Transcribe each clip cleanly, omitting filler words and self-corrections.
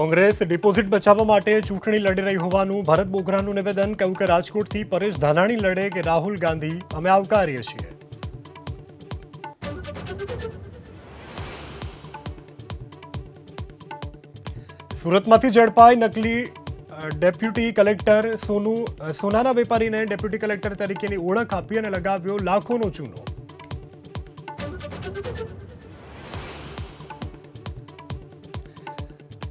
Congress deposit બચાવવા માટે ચૂંટણી લડી રહી હોવાનું ભરત બોગરાનું નિવેદન. કહ્યું કે રાજકોટથી પરેશ ધાનાણી લડે કે રાહુલ ગાંધી, અમે આવકારીએ છીએ. સુરતમાંથી ઝડપાઈ નકલી ડેપ્યુટી કલેક્ટર. સોનાના વેપારીને ડેપ્યુટી કલેક્ટર તરીકેની ઓળખ આપી અને લગાવ્યો લાખોનો ચૂનો.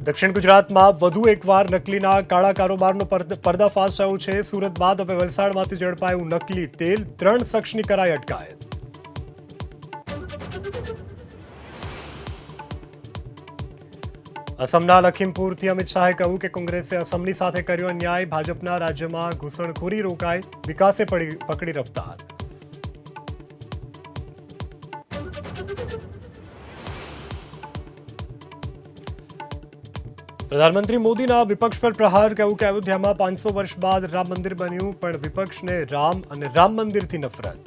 દક્ષિણ ગુજરાતમાં વધુ એકવાર નકલીના કાળા કારોબારનો પર્દાફાશ થયો છે. સુરત બાદ હવે વલસાડમાંથી ઝડપાયું નકલી તેલ. 3 શખ્સની કરાઈ અટકાયત. અસમના લખીમપુરથી અમિત શાહે કહ્યું કે કોંગ્રેસે અસમની સાથે કર્યો અન્યાય. ભાજપના રાજ્યમાં ઘૂસણખોરી રોકાય, વિકાસે પકડી રફતાર. પ્રધાનમંત્રી મોદીના વિપક્ષ પર પ્રહાર. કહ્યું કે અયોધ્યામાં 500 વર્ષ બાદ રામ મંદિર બન્યું, પણ વિપક્ષને રામ અને રામ મંદિરથી નફરત.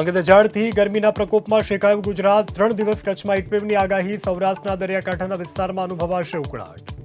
અંગદજાળથી ગરમીના પ્રકોપમાં શેકાયું ગુજરાત. 3 દિવસ કચ્છમાં હીટવેવની આગાહી. સૌરાષ્ટ્રના દરિયાકાંઠાના વિસ્તારમાં અનુભવાશે ઉકળાટ.